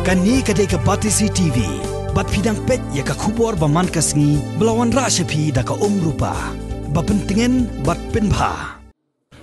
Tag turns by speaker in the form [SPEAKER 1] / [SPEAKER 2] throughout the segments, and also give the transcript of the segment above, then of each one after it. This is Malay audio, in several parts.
[SPEAKER 1] Kan ni kadai ke Partisi TV. Bat pidang pet ya ka kubor baman kasngi belawan rasyapi da ka rupa. Bapentingan bat penpa.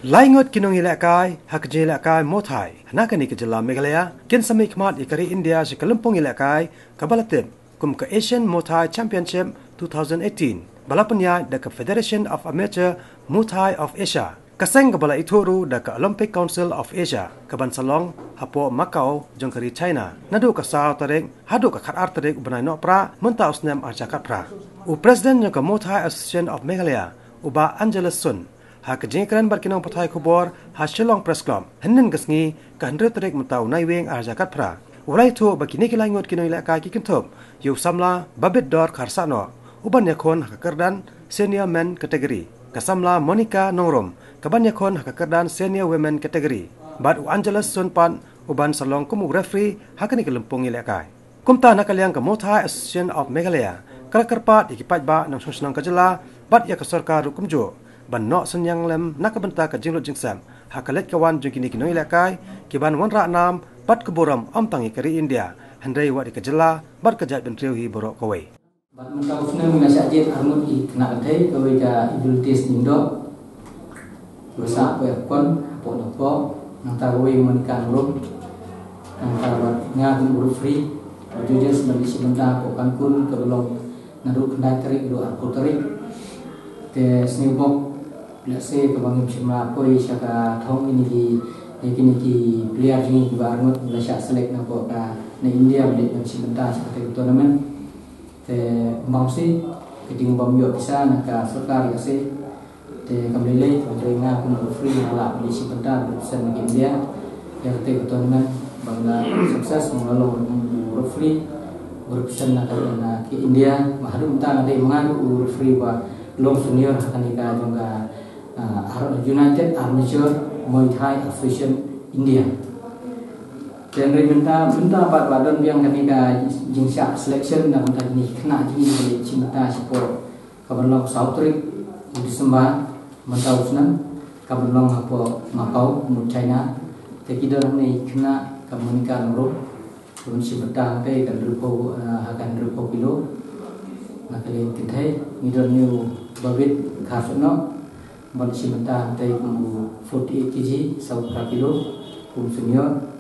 [SPEAKER 2] Laingot kinong ilakai, hakje ilakai mothai. Hanakan ni kejela Meghalaya, ken sami khmat ikari India si kalumpong ilakai, kabalatim kum ke Asian Muay Championship 2018. Balapanya da ka Federation of Amateur Muay Thai of Asia. Kaseng kabala ituru da ka Olympic Council of Asia, kaban salong hapo Macau jongkari China. Nadu ka sao tarek, hadu ka khatar tarek ubanai no pra, munta usnem arjakat pra. U President ka Muay Thai Association of Meghalaya, uba Angelus Sun. Ha kejengkeran berkinong patai kubor ha Shillong Press Club. Henen kesngi ka hendra tarek mentau naiweng arjakat pra. Ulai tu bagi ni kilangot kinong ilakai kikintop, yu samla babit dor karsano. Uban yakon ha kerdan senior men kategori. Kasamla Monica Nongrom, kaban yakon ha kerdan senior women kategori. Bad u Angelus Sunpan uban salong kumu referee hakani kelempong ilakai. Kumta nakaliang ka Muay Thai Association of Meghalaya. Karakarpat ikipat ba nang susnang kajela bat ya ka sarkar kumjo. Ban no senyang lem nakabenta ka jinglut jingsam. Hakalet kawan jungkini kinoi ilakai kiban wanra nam bat keburam amtangi kari India. Hendai wa dikajela bat kajat bentriu hi borok kawai.
[SPEAKER 3] Bat mentau sene mengasah jet armut I kena katai kawai ka idultis nindo berusaha kawai kon pok nanti kawai menikah nurut nanti bat ngagun urut free jujur sebagai sebentar pokan kun kedelong nadu kendai terik do arko terik te snibok biasa kebangim semua kawai syaka thong ini ki player ini juga armut belasah selek nampak ka na India balik sebentar seperti tournament te mangsi keding bom yo bisa naka sarkar yase te kamlele penjeringa kun free wala beli sebentar berusaha nagi India yang te tournament bangla sukses mengalung free berusaha naka ke India mahrum ta ngade mangadu free ba long senior kanika jongga United Amateur Muay Thai Association India. Dan minta pat badan biang kanika jingsa selection dan minta ni kena ji beli cinta support kabarlong Sautrik Disemba mentau senang kabarlong apa Macau mu China tekidor ni kena kamunika nurut kun si betang te kan rupo akan rupo kilo nakali tintai ngidor new babit khasno ban si betang te ku 48 kg 1 kilo kun senior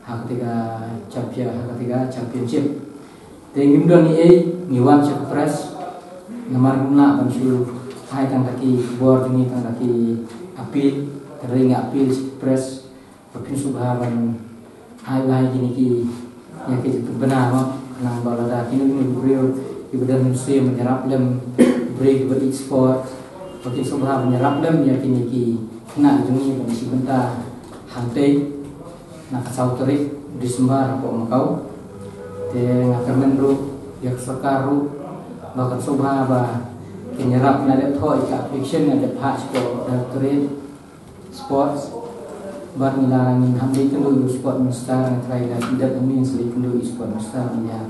[SPEAKER 3] hak ketiga championship. Tengim don ni ngiwan cek press namar guna bansu hai tang kaki board ni tang kaki apil tering apil press pakin subhaban hai gini ki yang ki benar mo nang balada kini ni beliau ibadah musim menyerap lem break ber export pakin subhaban menyerap lem yang kini ki kena jungi bagi sebentar hantai nak Sautrik Disemba apa Macau te ngakamen ru yak sakaru bakal subha ba kenyerap na de thoi ka fiction na de patch ko trade sports bar nila ngin hamdi kendu sport mustar trai la tidak amin seli kendu sport mustar nya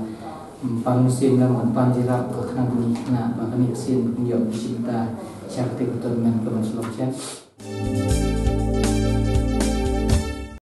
[SPEAKER 3] pan musim lam pan jirap ko kana buni na ba kami sin kunyo cinta syarti betul men kemaslokian